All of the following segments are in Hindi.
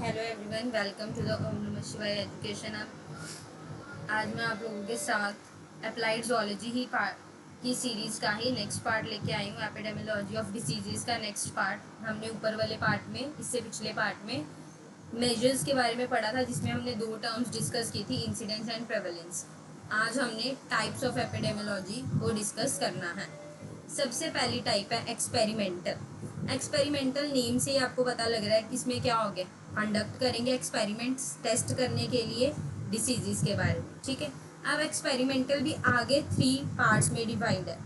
Hello everyone, welcome to the Om Namah Shivaya education app. आज मैं आप लोगों के साथ अप्लाइड जोलॉजी की सीरीज़ का ही नेक्स्ट पार्ट लेके आई हूँ। एपिडेमियोलॉजी ऑफ डिसीजेस का नेक्स्ट पार्ट हमने ऊपर वाले पार्ट में, इससे पिछले पार्ट में मेजर्स के बारे में पढ़ा था, जिसमें हमने दो टर्म्स डिस्कस की थी, इंसिडेंस एंड प्रेवलेंस। आज हमने टाइप्स ऑफ एपिडेमियोलॉजी को डिस्कस करना है। सबसे पहली टाइप है एक्सपेरिमेंटल। एक्सपेरिमेंटल नेम से ही आपको पता लग रहा है कि इसमें क्या हो गया, कंडक्ट करेंगे एक्सपेरिमेंट्स टेस्ट करने के लिए डिसीजेस के बारे में। ठीक है, अब एक्सपेरिमेंटल भी आगे 3 पार्ट्स में डिवाइड है।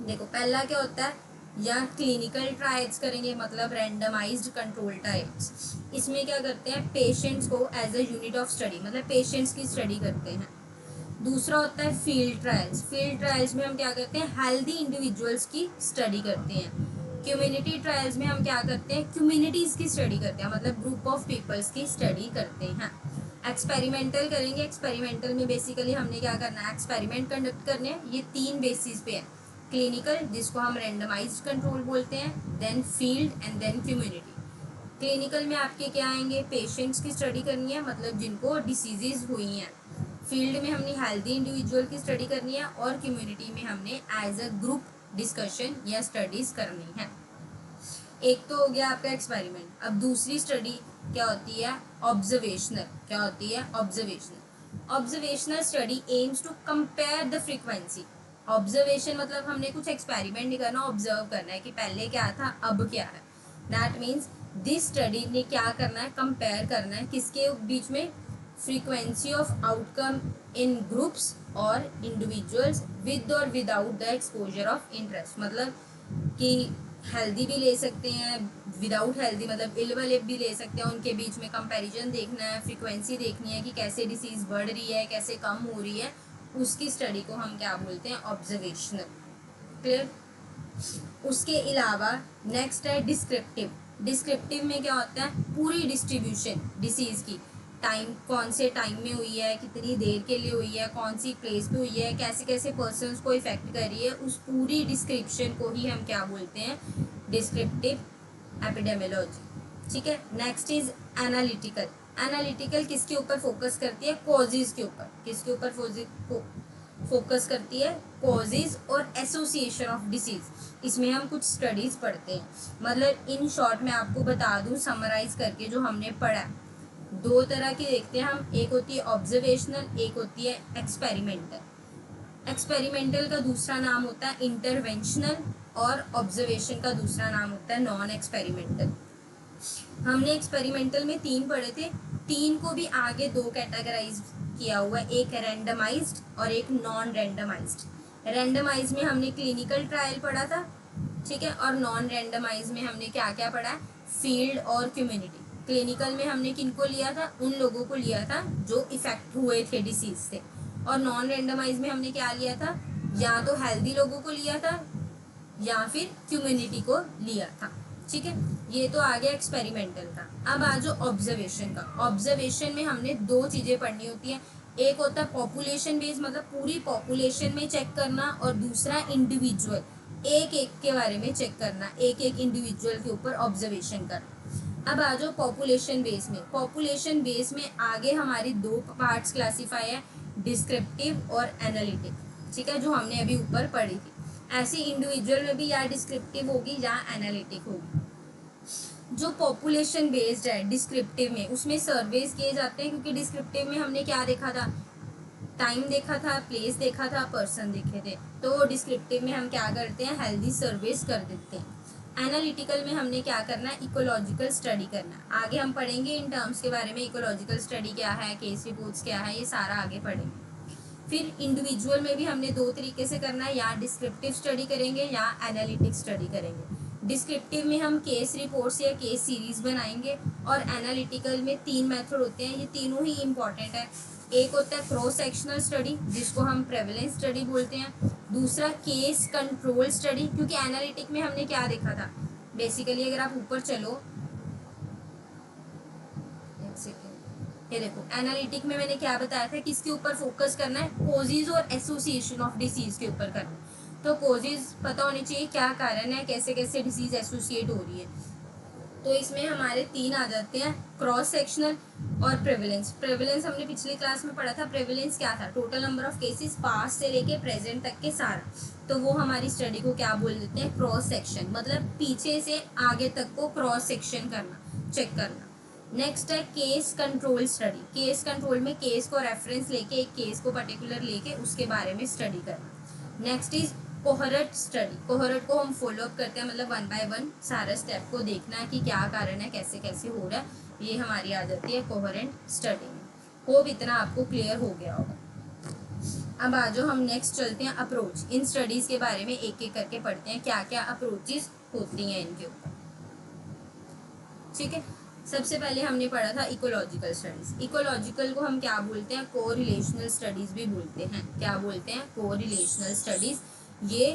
देखो, पहला क्या होता है, या क्लिनिकल ट्रायल्स करेंगे, मतलब रैंडमाइज्ड कंट्रोल ट्रायल्स। इसमें क्या करते हैं, पेशेंट्स को as a unit of study, मतलब पेशेंट्स की स्टडी करते हैं। दूसरा होता है फील्ड ट्रायल्स। फील्ड ट्रायल्स में हम क्या करते हैं, हेल्दी इंडिविजुअल्स की स्टडी करते हैं। कम्युनिटी ट्रायल्स में हम क्या करते हैं, कम्युनिटीज की स्टडी करते हैं, मतलब ग्रुप ऑफ पीपल्स की स्टडी करते हैं। एक्सपेरिमेंटल करेंगे, एक्सपेरिमेंटल में बेसिकली हमने क्या करना है, एक्सपेरिमेंट कंडक्ट करने हैं। ये 3 बेसिस पे है, क्लिनिकल जिसको हम रेंडमाइज्ड कंट्रोल बोलते हैं, then field and then community. Clinical में आपके क्या आएंगे, पेशेंट्स की स्टडी करनी है, मतलब जिनको डिसीजेज हुई हैं। फील्ड में हमने हेल्दी इंडिविजुअल की स्टडी करनी है, और कम्युनिटी में हमने एज अ ग्रुप डिस्कशन या स्टडीज करनी है। एक तो हो गया आपका एक्सपेरिमेंट। अब दूसरी स्टडी क्या होती है, ऑब्जर्वेशनल। क्या होती है, observational. Observational study aims to compare the frequency. Observation मतलब हमने कुछ एक्सपेरिमेंट नहीं करना, ऑब्जर्व करना है कि पहले क्या था अब क्या है। दैट मीन्स दिस स्टडी ने क्या करना है, कंपेयर करना है किसके बीच में, frequency of outcome in groups और इंडिविजुअल्स विद और without the exposure of interest. मतलब कि हेल्दी भी ले सकते हैं, विदाउट हेल्दी मतलब इल वाले भी ले सकते हैं, उनके बीच में कंपैरिजन देखना है, फ्रीक्वेंसी देखनी है कि कैसे डिसीज बढ़ रही है, कैसे कम हो रही है। उसकी स्टडी को हम क्या बोलते हैं, ऑब्जर्वेशनल। क्लियर। उसके अलावा नेक्स्ट है डिस्क्रिप्टिव। डिस्क्रिप्टिव में क्या होता है, पूरी डिस्ट्रीब्यूशन डिसीज की, टाइम कौन से टाइम में हुई है, कितनी देर के लिए हुई है, कौन सी प्लेस पे हुई है, कैसे कैसे पर्सन्स को इफेक्ट कर रही है, उस पूरी डिस्क्रिप्शन को ही हम क्या बोलते हैं, डिस्क्रिप्टिव एपिडेमियोलॉजी। ठीक है। Next is analytical. एनालिटिकल किसके ऊपर फोकस करती है, कॉजेज के ऊपर। किसके ऊपर फोकस करती है, कॉजेज और एसोसिएशन ऑफ डिसीज। इसमें हम कुछ स्टडीज पढ़ते हैं, मतलब इन शॉर्ट में आपको बता दूं समराइज करके जो हमने पढ़ा। 2 तरह की देखते हैं हम, एक होती है ऑब्जर्वेशनल, एक होती है एक्सपेरिमेंटल। एक्सपेरिमेंटल का दूसरा नाम होता है इंटरवेंशनल, और ऑब्जर्वेशन का दूसरा नाम होता है नॉन एक्सपेरिमेंटल। हमने एक्सपेरिमेंटल में 3 पढ़े थे, 3 को भी आगे 2 कैटेगराइज किया हुआ है, एक रैंडमाइज्ड और एक नॉन रैंडमाइज्ड। रैंडमाइज में हमने क्लिनिकल ट्रायल पढ़ा था, ठीक है, और नॉन रैंडमाइज में हमने क्या क्या पढ़ा है, फील्ड और कम्युनिटी। क्लिनिकल में हमने किनको लिया था, उन लोगों को लिया था जो इफेक्ट हुए थे डिसीज से, और नॉन रैंडमाइज में हमने क्या लिया था, या तो हेल्दी लोगों को लिया था या फिर कम्युनिटी को लिया था। ठीक है, ये तो आ गया एक्सपेरिमेंटल का। अब आ जाओ ऑब्जर्वेशन का। ऑब्जर्वेशन में हमने 2 चीजें पढ़नी होती हैं, एक होता है पॉपुलेशन बेस, मतलब पूरी पॉपुलेशन में चेक करना, और दूसरा इंडिविजुअल, एक एक के बारे में चेक करना, एक एक इंडिविजुअल के ऊपर ऑब्जर्वेशन करना। अब आ जाओ पॉपुलेशन बेस में। पॉपुलेशन बेस में आगे हमारी 2 पार्ट्स क्लासीफाई है, डिस्क्रिप्टिव और एनालिटिक। ठीक है, जो हमने अभी ऊपर पढ़ी थी। ऐसी इंडिविजुअल में भी या डिस्क्रिप्टिव होगी या एनालिटिक होगी। जो पॉपुलेशन बेस्ड है डिस्क्रिप्टिव में, उसमें सर्वेज किए जाते हैं, क्योंकि डिस्क्रिप्टिव में हमने क्या देखा था, टाइम देखा था, प्लेस देखा था, पर्सन देखे थे। तो डिस्क्रिप्टिव में हम क्या करते हैं, हेल्दी सर्वेज कर देते हैं। एनालिटिकल में हमने क्या करना है, इकोलॉजिकल स्टडी करना है। आगे हम पढ़ेंगे इन टर्म्स के बारे में, इकोलॉजिकल स्टडी क्या है, केस रिपोर्ट्स क्या है, ये सारा आगे पढ़ेंगे। फिर इंडिविजुअल में भी हमने 2 तरीके से करना है, या डिस्क्रिप्टिव स्टडी करेंगे या एनालिटिक स्टडी करेंगे। डिस्क्रिप्टिव में हम केस रिपोर्ट्स या केस सीरीज बनाएंगे, और एनालिटिकल में 3 मेथड होते हैं, ये तीनों ही इंपॉर्टेंट है। एक होता है क्रॉस सेक्शनल स्टडी, जिसको हम प्रेवलेंस स्टडी बोलते हैं। दूसरा केस कंट्रोल स्टडी, क्योंकि एनालिटिक में हमने क्या देखा था, बेसिकली अगर आप ऊपर चलो, एक सेकेंड, ये देखो, एनालिटिक में मैंने क्या बताया था, किसके ऊपर फोकस करना है, कोजेज और एसोसिएशन ऑफ डिसीज के ऊपर करना है। तो कोजेज पता होनी चाहिए क्या कारण है, कैसे कैसे डिसीज एसोसिएट हो रही है। तो इसमें हमारे 3 आ जाते हैं, क्रॉस सेक्शनल और प्रेवलेंस। प्रेवलेंस हमने पिछली क्लास में पढ़ा था, प्रेवलेंस क्या था, total number of cases past से लेके प्रेजेंट तक के सारा। तो वो हमारी स्टडी को क्या बोल देते हैं, क्रॉस सेक्शन, मतलब पीछे से आगे तक को क्रॉस सेक्शन करना, चेक करना। नेक्स्ट है case control study. Case control में केस को रेफरेंस लेके, एक केस को पर्टिकुलर लेके उसके बारे में स्टडी करना। Next is cohort study. Cohort को हम फॉलो अप करते हैं, मतलब 1 बाय 1 सारा स्टेप को देखना है कि क्या कारण है, कैसे कैसे हो रहा है, ये हमारी आ जाती है कोहरेंट स्टडी में। होप इतना आपको क्लियर हो गया होगा। अब आ जाओ हम नेक्स्ट चलते हैं अप्रोच। इन स्टडीज के बारे में एक एक करके पढ़ते हैं, क्या क्या अप्रोचेस होती हैं इनके ऊपर। ठीक है, सबसे पहले हमने पढ़ा था इकोलॉजिकल स्टडीज। इकोलॉजिकल को हम क्या बोलते हैं, कोरिलेशनल स्टडीज भी बोलते हैं। क्या बोलते हैं, कोरिलेशनल स्टडीज। ये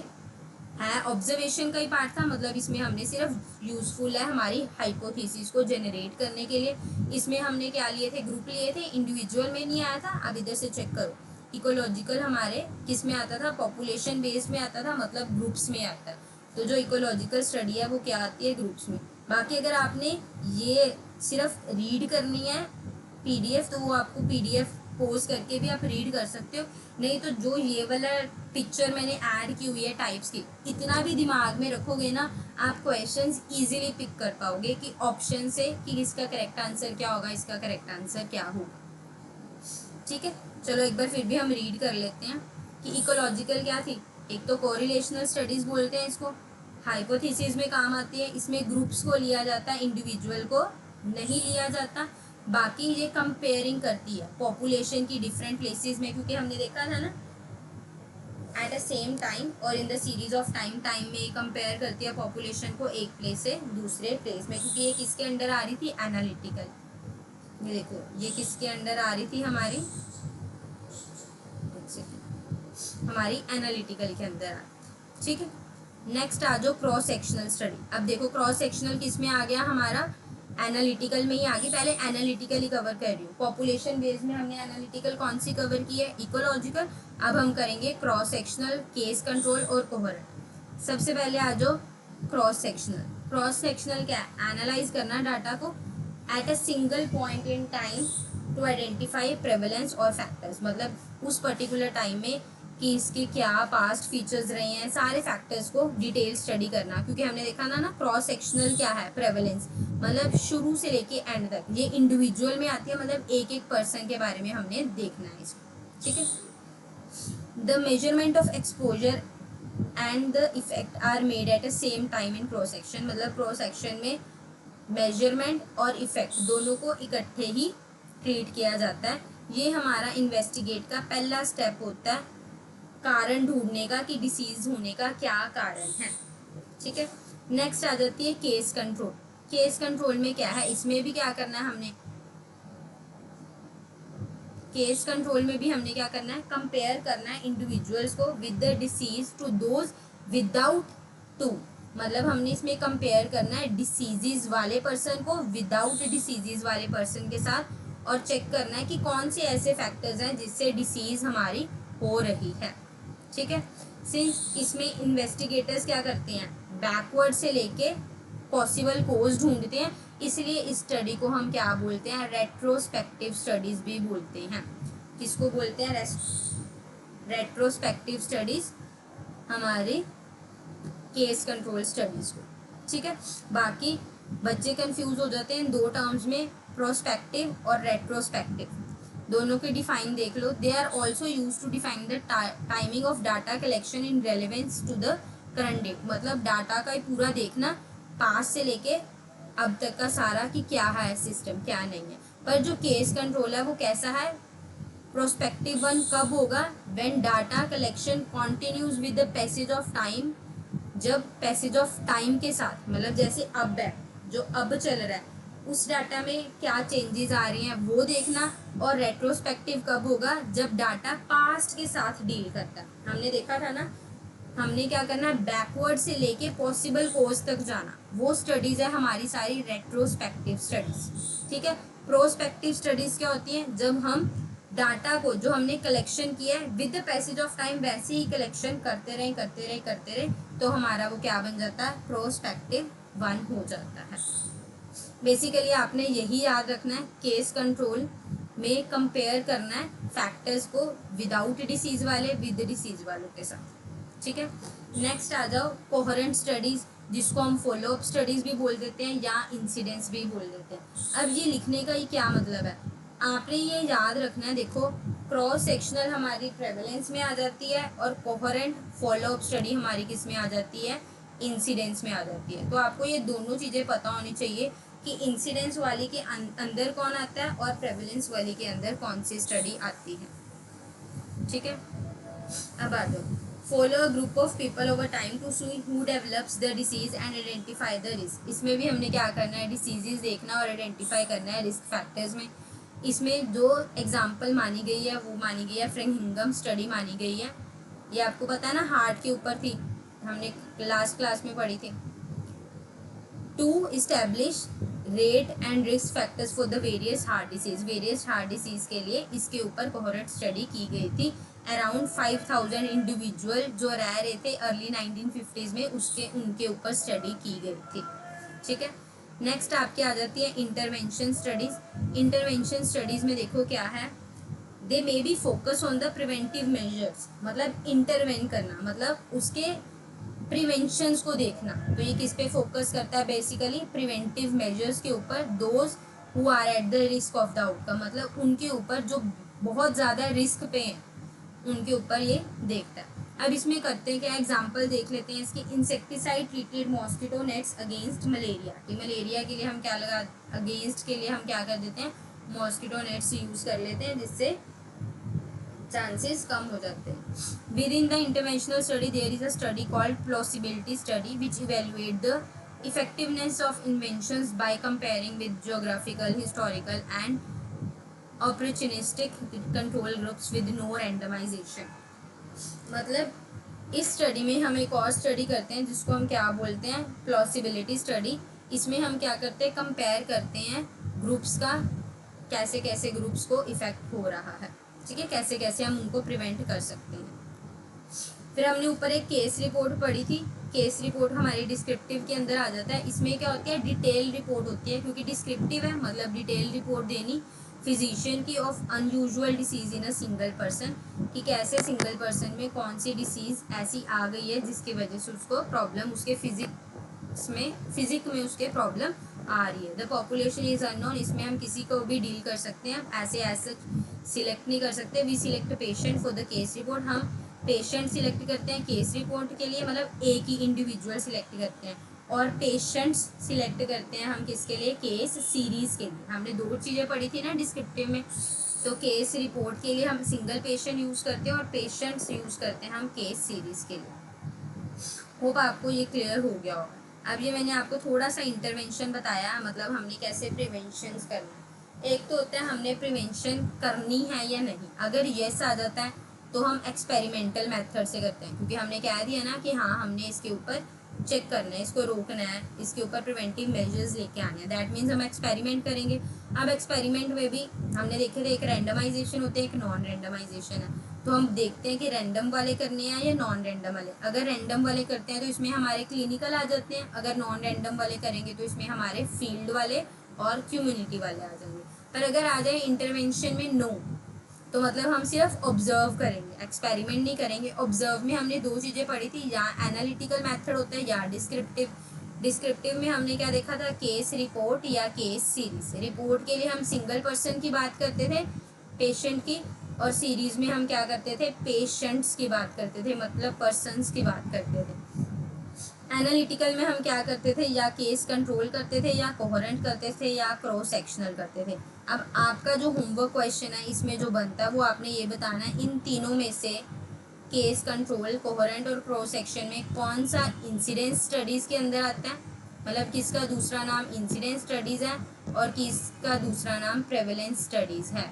है ऑब्जर्वेशन का ही पार्ट था, मतलब इसमें हमने सिर्फ यूजफुल है हमारी हाइपोथेसिस को जनरेट करने के लिए। इसमें हमने क्या लिए थे, ग्रुप लिए थे, इंडिविजुअल में नहीं आया था। अब इधर से चेक करो, इकोलॉजिकल हमारे किस में आता था, पॉपुलेशन बेस्ड में आता था, मतलब ग्रुप्स में आता है। तो जो इकोलॉजिकल स्टडी है वो क्या आती है, ग्रुप्स में। बाकी अगर आपने ये सिर्फ रीड करनी है पीडीएफ, तो वो आपको पीडीएफ पोस्ट करके भी आप रीड कर सकते हो। नहीं तो जो ये वाला पिक्चर मैंने ऐड की हुई है टाइप्स की, इतना भी दिमाग में रखोगे ना, आप क्वेश्चंस इजीली पिक कर पाओगे कि ऑप्शन से कि इसका करेक्ट आंसर क्या होगा, इसका करेक्ट आंसर क्या होगा। ठीक है, चलो एक बार फिर भी हम रीड कर लेते हैं कि इकोलॉजिकल क्या थी। एक तो कोरिलेशनल स्टडीज बोलते हैं इसको, हाइपोथेसिस में काम आती है। इसमें ग्रुप्स को लिया जाता है, इंडिविजुअल को नहीं लिया जाता। बाकी ये कंपेयरिंग करती है पॉपुलेशन की डिफरेंट प्लेसेस में, क्योंकि हमने देखा था ना एट अ सेम टाइम और in the series of time में कंपेयर करती है पॉपुलेशन को एक प्लेस से दूसरे प्लेस में, क्योंकि ये किसके अंडर आ रही थी, एनालिटिकल। ये देखो ये किसके अंडर आ रही थी, हमारी एनालिटिकल के अंदर आ। ठीक है, नेक्स्ट आ जाओ क्रॉस सेक्शनल स्टडी। अब देखो क्रॉस सेक्शनल किस में आ गया, हमारा एनालिटिकल में ही आ गई। पहले एनालिटिकल ही कवर कर रही हूँ, पॉपुलेशन बेस में हमने एनालिटिकल कौन सी कवर की है, इकोलॉजिकल। अब हम करेंगे क्रॉस सेक्शनल, केस कंट्रोल और कोहरेंट। सबसे पहले आ जाओ क्रॉस सेक्शनल। क्रॉस सेक्शनल क्या है, एनालाइज करना डाटा को at a single point in time to identify prevalence और फैक्टर्स, मतलब उस पर्टिकुलर टाइम में कि इसके क्या पास्ट फीचर्स रहे हैं, सारे फैक्टर्स को डिटेल स्टडी करना। क्योंकि हमने देखा ना क्रॉस सेक्शनल क्या है, प्रेवलेंस, मतलब शुरू से लेके एंड तक। ये इंडिविजुअल में आती है, मतलब एक एक पर्सन के बारे में हमने देखना है इसको। ठीक है, the measurement of exposure and the effect are made at a same time in cross section, मतलब क्रॉस सेक्शन में मेजरमेंट और इफेक्ट दोनों को इकट्ठे ही ट्रीट किया जाता है। ये हमारा इन्वेस्टिगेट का पहला स्टेप होता है, कारण ढूंढने का कि डिसीज होने का क्या कारण है। ठीक है, नेक्स्ट आ जाती है केस कंट्रोल। केस कंट्रोल में क्या है, इसमें भी क्या करना है हमने, केस कंट्रोल में भी हमने क्या करना है, कंपेयर करना है इंडिविजुअल्स को with the disease to those without to, मतलब हमने इसमें कंपेयर करना है डिसीजेज वाले पर्सन को विदाउट डिसीजेज वाले पर्सन के साथ, और चेक करना है कि कौन से ऐसे फैक्टर्स हैं जिससे डिसीज हमारी हो रही है। ठीक है, सिंस इसमें इन्वेस्टिगेटर्स क्या करते हैं, बैकवर्ड से लेके पॉसिबल कोज ढूंढते हैं, इसलिए इस स्टडी को हम क्या बोलते हैं, रेट्रोस्पेक्टिव स्टडीज भी बोलते हैं। किसको बोलते हैं, रेट्रोस्पेक्टिव स्टडीज, हमारे केस कंट्रोल स्टडीज को। ठीक है, बाकी बच्चे कंफ्यूज हो जाते हैं इन दो टर्म्स में, प्रोस्पेक्टिव और रेट्रोस्पेक्टिव, दोनों के डिफाइन देख लो। They are also use to define the timing of data collection in relevance to the current date, मतलब डाटा का पूरा देखना पास से लेके अब तक का सारा कि क्या है सिस्टम, क्या नहीं है। पर जो केस कंट्रोल है वो कैसा है, प्रोस्पेक्टिव वन कब होगा, when data collection continues with the passage of time, जब पैसेज ऑफ टाइम के साथ, मतलब जैसे अब है, जो अब चल रहा है उस डाटा में क्या चेंजेस आ रही हैं वो देखना। और रेट्रोस्पेक्टिव कब होगा, जब डाटा पास्ट के साथ डील करता है। हमने देखा था ना, हमने क्या करना है, बैकवर्ड से लेके पॉसिबल कोज तक जाना, वो स्टडीज है हमारी सारी रेट्रोस्पेक्टिव स्टडीज। ठीक है, प्रोस्पेक्टिव स्टडीज क्या होती हैं, जब हम डाटा को जो हमने कलेक्शन किया है with the passage of time वैसे ही कलेक्शन करते रहे तो हमारा वो क्या बन जाता है, प्रोस्पेक्टिव वन हो जाता है। बेसिकली आपने यही याद रखना है, केस कंट्रोल में कंपेयर करना है फैक्टर्स को विदाउट डिसीज वाले विद डिसीज वालों के साथ, ठीक है। नेक्स्ट आ जाओ कोहेरेंट स्टडीज, जिसको हम फॉलो अप स्टडीज भी बोल देते हैं या इंसिडेंट्स भी बोल देते हैं। अब ये लिखने का ही क्या मतलब है, आपने ये याद रखना है। देखो क्रॉस सेक्शनल हमारी प्रेवलेंस में आ जाती है और कोहेरेंट फॉलो अप स्टडी हमारी किस में आ जाती है, इंसिडेंस में आ जाती है। तो आपको ये दोनों चीज़ें पता होनी चाहिए कि इंसिडेंस वाली के अंदर कौन आता है और प्रेवलेंस वाली के अंदर कौन सी स्टडी आती है, ठीक है। अब आ जाओ, follow a group of people over time to see who develops the disease and identify the risk. इसमें भी हमने क्या करना है, डिसीजेज देखना और आइडेंटिफाई करना है रिस्क फैक्टर्स में। इसमें जो एग्जाम्पल मानी गई है वो मानी गई है फ्रैंकहिंगम स्टडी मानी गई है। ये आपको पता है ना, हार्ट के ऊपर थी, हमने लास्ट क्लास में पढ़ी थी। To establish rate and risk factors for the various heart disease, various heart disease के लिए इसके ऊपर कोहेरेंट स्टडी की गई थी। अराउंड 5000 इंडिविजुअल जो रह रहे थे अर्ली 1950s में, उसके उनके ऊपर स्टडी की गई थी, ठीक है। नेक्स्ट आपकी आ जाती है इंटरवेंशन स्टडीज। इंटरवेंशन स्टडीज में देखो क्या है, they may be focus on the preventive measures, मतलब इंटरवेन करना, मतलब उसके प्रिवेंशंस को देखना। तो ये किस पे फोकस करता है, बेसिकली प्रिवेंटिव मेजर्स के ऊपर। Those who are at the risk of the outcome, मतलब उनके ऊपर जो बहुत ज़्यादा रिस्क पे हैं उनके ऊपर ये देखता है। अब इसमें करते हैं क्या, एग्जांपल देख लेते हैं इसकी। Insecticide treated mosquito nets against malaria, कि मलेरिया के लिए हम क्या लगा, अगेंस्ट के लिए हम क्या कर देते हैं, मॉस्किटो नेट्स यूज़ कर लेते हैं, जिससे चांसेस कम हो जाते हैं। Within the interventional study there is a study called plausibility study which evaluate the effectiveness of inventions by comparing with geographical, historical and opportunistic control groups with no randomization. मतलब इस स्टडी में हम एक और स्टडी करते हैं जिसको हम क्या बोलते हैं, प्लॉसिबिलिटी स्टडी। इसमें हम क्या करते हैं, कंपेयर करते हैं ग्रुप्स का, कैसे कैसे ग्रुप्स को इफेक्ट हो रहा है, ठीक है, कैसे कैसे हम उनको प्रिवेंट कर सकते हैं। फिर हमने ऊपर एक केस रिपोर्ट पढ़ी थी। केस रिपोर्ट हमारी डिस्क्रिप्टिव के अंदर आ जाता है। इसमें क्या होती है, डिटेल रिपोर्ट होती है, क्योंकि डिस्क्रिप्टिव है मतलब डिटेल रिपोर्ट देनी फिजिशियन की of unusual disease in a single person, कि कैसे सिंगल पर्सन में कौन सी डिसीज ऐसी आ गई है जिसकी वजह से उसको प्रॉब्लम, उसके फिजिक में उसके प्रॉब्लम आ रही है। द पॉपुलेशन इज अननोन, इसमें हम किसी को भी डील कर सकते हैं, ऐसे सिलेक्ट नहीं कर सकते। We select patient for the case report, हम पेशेंट सिलेक्ट करते हैं केस रिपोर्ट के लिए, मतलब एक ही इंडिविजुअल सिलेक्ट करते हैं। और पेशेंट्स सिलेक्ट करते हैं हम किसके लिए, केस सीरीज के लिए। हमने दो चीज़ें पढ़ी थी ना डिस्क्रिप्टिव में, तो केस रिपोर्ट के लिए हम सिंगल पेशेंट यूज़ करते हैं और पेशेंट्स यूज़ करते हैं हम केस सीरीज के लिए। होप आपको ये क्लियर हो गया होगा। अब ये मैंने आपको थोड़ा सा इंटरवेंशन बताया, मतलब हमने कैसे प्रिवेंशन करना। एक तो होता है हमने प्रिवेंशन करनी है या नहीं, अगर यस आ जाता है तो हम एक्सपेरिमेंटल मेथड से करते हैं, क्योंकि हमने कह दिया ना कि हाँ हमने इसके ऊपर चेक करना है, इसको रोकना है, इसके ऊपर प्रिवेंटिव मेजर्स लेके आने हैं। दैट मीन्स हम एक्सपेरिमेंट करेंगे। अब एक्सपेरिमेंट में भी हमने देखे थे एक रैंडमाइजेशन होते हैं, एक नॉन रैंडमाइजेशन है। तो हम देखते हैं कि रैंडम वाले करने हैं या नॉन रैंडम वाले। अगर रैंडम वाले करते हैं तो इसमें हमारे क्लिनिकल आ जाते हैं, अगर नॉन रैंडम वाले करेंगे तो इसमें हमारे फील्ड वाले और कम्युनिटी वाले आ जाएंगे। पर अगर आ जाए इंटरवेंशन में नो, तो मतलब हम सिर्फ ऑब्जर्व करेंगे, एक्सपेरिमेंट नहीं करेंगे। ऑब्जर्व में हमने दो चीज़ें पढ़ी थी, या एनालिटिकल मेथड होता है या डिस्क्रिप्टिव। डिस्क्रिप्टिव में हमने क्या देखा था, केस रिपोर्ट या केस सीरीज। रिपोर्ट के लिए हम सिंगल पर्सन की बात करते थे, पेशेंट की, और सीरीज में हम क्या करते थे, पेशेंट्स की बात करते थे, मतलब पर्सन्स की बात करते थे। एनालिटिकल में हम क्या करते थे, या केस कंट्रोल करते थे, या कोहेरेंट करते थे, या क्रॉस सेक्शनल करते थे। अब आपका जो होमवर्क क्वेश्चन है इसमें जो बनता है वो आपने ये बताना है, इन तीनों में से केस कंट्रोल, कोहेरेंट और क्रॉस सेक्शन में कौन सा इंसिडेंस स्टडीज़ के अंदर आता है, मतलब किसका दूसरा नाम इंसिडेंस स्टडीज़ है और किसका दूसरा नाम प्रेवलेंस स्टडीज़ है।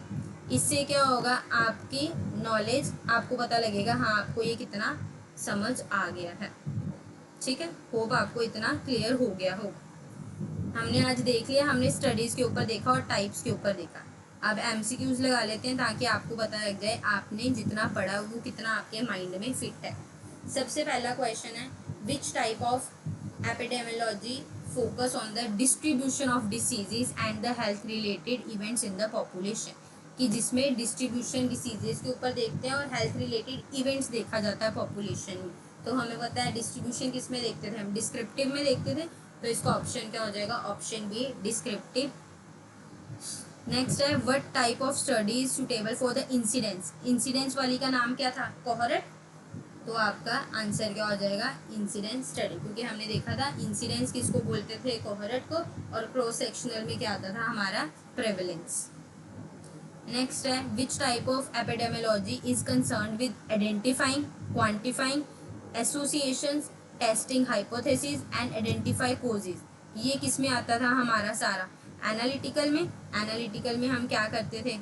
इससे क्या होगा, आपकी नॉलेज, आपको पता लगेगा हाँ आपको ये कितना समझ आ गया है, ठीक है। होप आपको इतना क्लियर हो गया हो। हमने आज देख लिया, हमने स्टडीज़ के ऊपर देखा और टाइप्स के ऊपर देखा। अब एमसीक्यूज लगा लेते हैं ताकि आपको पता लग जाए आपने जितना पढ़ा वो कितना आपके माइंड में फिट है। सबसे पहला क्वेश्चन है, which type of epidemiology focus on the distribution of diseases and the health related events in the population, कि जिसमें डिस्ट्रीब्यूशन डिसीजेस के ऊपर देखते हैं और हेल्थ रिलेटेड इवेंट्स देखा जाता है पॉपुलेशन में। तो हमें पता है डिस्ट्रीब्यूशन किस में देखते थे हम, डिस्क्रिप्टिव में देखते थे, तो इसका ऑप्शन क्या हो जाएगा, ऑप्शन बी डिस्क्रिप्टिव। नेक्स्ट है what type of study is suitable for the incidence, incidence वाली का नाम क्या था, कोहॉर्ट, तो आपका आंसर क्या हो जाएगा, इंसिडेंस स्टडी, क्योंकि हमने देखा था इंसिडेंस किसको बोलते थे, कोहॉर्ट को, और क्रॉस सेक्शनल में क्या आता था हमारा, प्रेवलेंस। नेक्स्ट है which type of epidemiology is concern with identifying, quantifying, associations, testing hypothesis and identify causes, ये किस में आता था हमारा सारा, एनालिटिकल में। एनालिटिकल में हम क्या करते थे,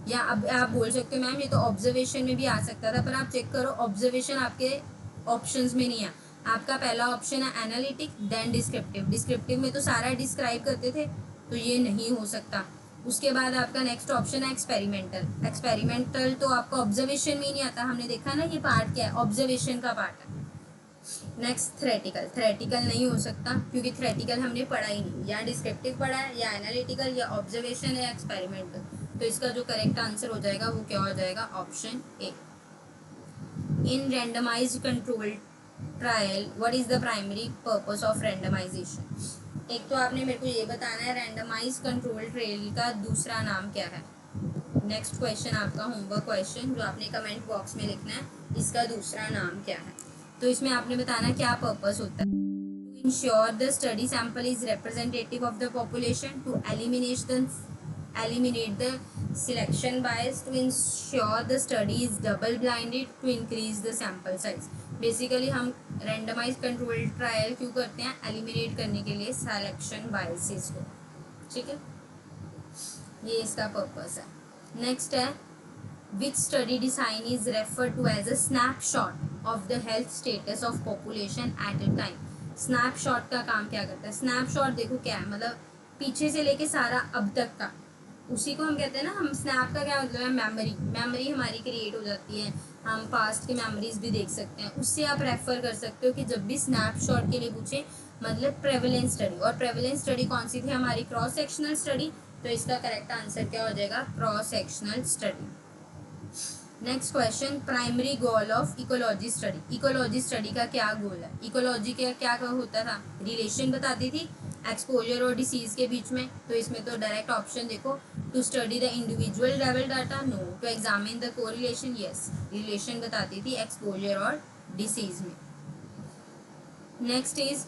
या अब आप बोल सकते हो मैम ये तो ऑब्जर्वेशन में भी आ सकता था, पर आप चेक करो ऑब्जर्वेशन आपके ऑप्शंस में नहीं है, आपका पहला ऑप्शन है एनालिटिक देन डिस्क्रिप्टिव, डिस्क्रिप्टिव में तो सारा डिस्क्राइब करते थे, तो ये नहीं हो सकता। उसके बाद आपका नेक्स्ट ऑप्शन है एक्सपेरिमेंटल, एक्सपेरिमेंटल तो आपका ऑब्जर्वेशन में ही नहीं आता, हमने देखा ना ये पार्ट क्या है, ऑब्जर्वेशन का पार्ट है। नेक्स्ट थ्रेटिकल, थ्रेटिकल नहीं हो सकता क्योंकि थ्रेटिकल हमने पढ़ा ही नहीं, या डिस्क्रिप्टिव पढ़ा है, या एनालिटिकल, या ऑब्जर्वेशन, या एक्सपेरिमेंटल, तो इसका जो करेक्ट आंसर हो जाएगा वो क्या हो जाएगा, option A. In randomised control trial what is the primary purpose of randomisation, एक तो आपने मेरे को ये बताना है रैंडमाइज कंट्रोल ट्रायल का दूसरा नाम क्या है। नेक्स्ट क्वेश्चन आपका होमवर्क क्वेश्चन जो आपने कमेंट बॉक्स में लिखना है, इसका दूसरा नाम क्या है, तो इसमें आपने बताना क्या पर्पस होता है। To ensure the study sample is representative of the population, to eliminate the selection bias, to ensure the study is double blinded, to increase the sample size। Basically हम रैंडमाइज कंट्रोल ट्रायल क्यों करते हैं, एलिमिनेट करने के लिए सिलेक्शन बायसेस को, ठीक है, ये इसका पर्पस है। नेक्स्ट है which study design is refer to as a snapshot of the health status of population at a time. Snapshot का काम क्या करता है, स्नैपशॉट देखो क्या है, मतलब पीछे से लेके सारा अब तक का, उसी को हम कहते हैं ना, हम स्नैप का क्या मतलब है, मेमोरी, मेमोरी हमारी क्रिएट हो जाती है, हम पास्ट की मेमोरीज भी देख सकते हैं, उससे आप रेफर कर सकते हो कि जब भी स्नैपशॉट के लिए पूछे, मतलब प्रेवलेंस स्टडी, और प्रेवलेंस स्टडी कौन सी थी हमारी, क्रॉस सेक्शनल स्टडी, तो इसका करेक्ट आंसर क्या हो जाएगा, cross sectional study. Next question primary goal of ecology study, ecology study का क्या गोल है, इकोलॉजी का क्या होता था, रिलेशन बताती थी एक्सपोजर और डिसीज के बीच में, तो इसमें तो डायरेक्ट ऑप्शन देखो, to study the individual level data, no, to examine the correlation, yes, relation बताती थी एक्सपोजर और डिसीज में। Next is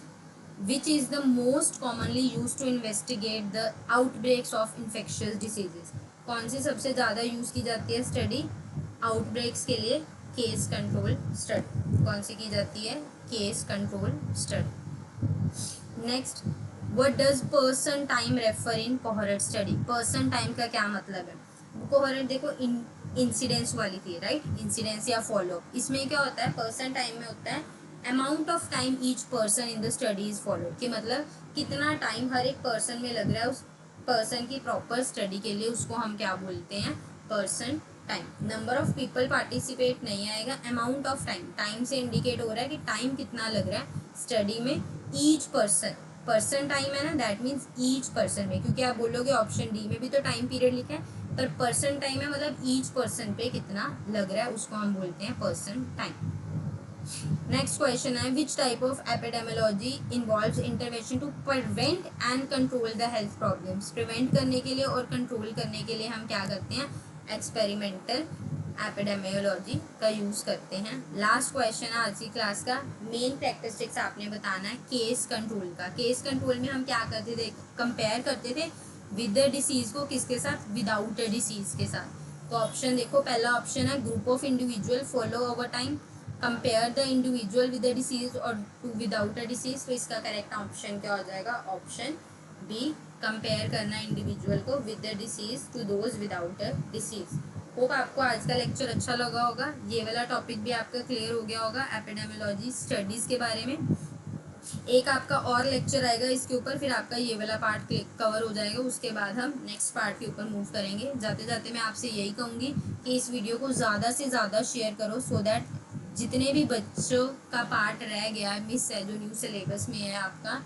which is the most commonly use to investigate the outbreaks of infectious diseases, कौन सी सबसे ज़्यादा यूज़ की जाती है स्टडी आउटब्रेक्स के लिए, केस कंट्रोल स्टडी, कौन सी की जाती है, case control study. Next what does person time refer in cohort study, person time का क्या मतलब है, कोहॉर्ट देखो इंसिडेंस वाली थी राइट, इंसिडेंस या फॉलो, इसमें क्या होता है, पर्सन टाइम में होता है amount of time each person in the study is follow, कि मतलब कितना टाइम हर एक पर्सन में लग रहा है उस पर्सन की प्रॉपर स्टडी के लिए, उसको हम क्या बोलते हैं, person time. Number of people participate नहीं आएगा, अमाउंट ऑफ टाइम, टाइम से इंडिकेट हो रहा है कि टाइम कितना लग रहा है स्टडी में, ईच पर्सन, पर्सन टाइम है ना, दैट मीन्स ईच पर्सन में, क्योंकि आप बोलोगे ऑप्शन डी में भी तो टाइम पीरियड लिखा है, पर पर्सन टाइम है मतलब ईच पर्सन पे कितना लग रहा है, उसको हम बोलते हैं पर्सन टाइम। नेक्स्ट क्वेश्चन है which type of epidemiology involves intervention to prevent and control the health problems, prevent करने के लिए और कंट्रोल करने के लिए हम क्या करते हैं, एक्सपेरिमेंटल एपिडेमियोलॉजी का यूज़ करते हैं। लास्ट क्वेश्चन है आज की क्लास का, मेन कैरेक्टरिस्टिक्स आपने बताना है केस कंट्रोल का, केस कंट्रोल में हम क्या करते थे, कंपेयर करते थे विद द डिसीज को किसके साथ, विदाउट अ डिसीज के साथ, तो ऑप्शन देखो, पहला ऑप्शन है group of individual follow over time, compare the individual with the disease और टू विदाउट अ डिसीज, तो इसका करेक्ट ऑप्शन क्या हो जाएगा, ऑप्शन बी, कंपेयर करना इंडिविजुअल को with the disease to those without a disease. Hope आपको आज का लेक्चर अच्छा लगा होगा, ये वाला टॉपिक भी आपका क्लियर हो गया होगा एपिडेमियोलॉजी स्टडीज़ के बारे में। एक आपका और लेक्चर आएगा इसके ऊपर, फिर आपका ये वाला पार्ट कवर हो जाएगा, उसके बाद हम नेक्स्ट पार्ट के ऊपर मूव करेंगे। जाते जाते मैं आपसे यही कहूँगी कि इस वीडियो को ज़्यादा से ज़्यादा शेयर करो, सो दैट जितने भी बच्चों का पार्ट रह गया मिस है, जो न्यू सिलेबस में है आपका,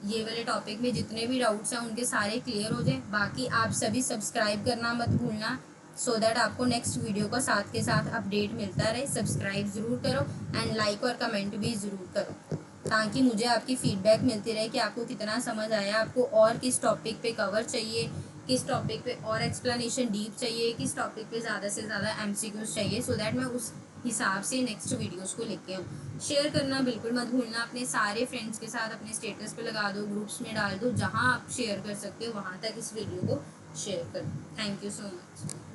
ये वाले टॉपिक में जितने भी डाउट्स हैं उनके सारे क्लियर हो जाए। बाकी आप सभी सब्सक्राइब करना मत भूलना, सो दैट आपको नेक्स्ट वीडियो का साथ के साथ अपडेट मिलता रहे। सब्सक्राइब ज़रूर करो एंड लाइक और कमेंट भी ज़रूर करो, ताकि मुझे आपकी फीडबैक मिलती रहे कि आपको कितना समझ आया, आपको और किस टॉपिक पे कवर चाहिए, किस टॉपिक पे और एक्सप्लेनेशन डीप चाहिए, किस टॉपिक पे ज़्यादा से ज़्यादा MCQs चाहिए, सो दैट मैं उस हिसाब से नेक्स्ट वीडियोस को लेके आऊँ। शेयर करना बिल्कुल मत भूलना अपने सारे फ्रेंड्स के साथ, अपने स्टेटस पे लगा दो, ग्रुप्स में डाल दो, जहाँ आप शेयर कर सकते हो वहाँ तक इस वीडियो को शेयर कर दो। Thank you so much.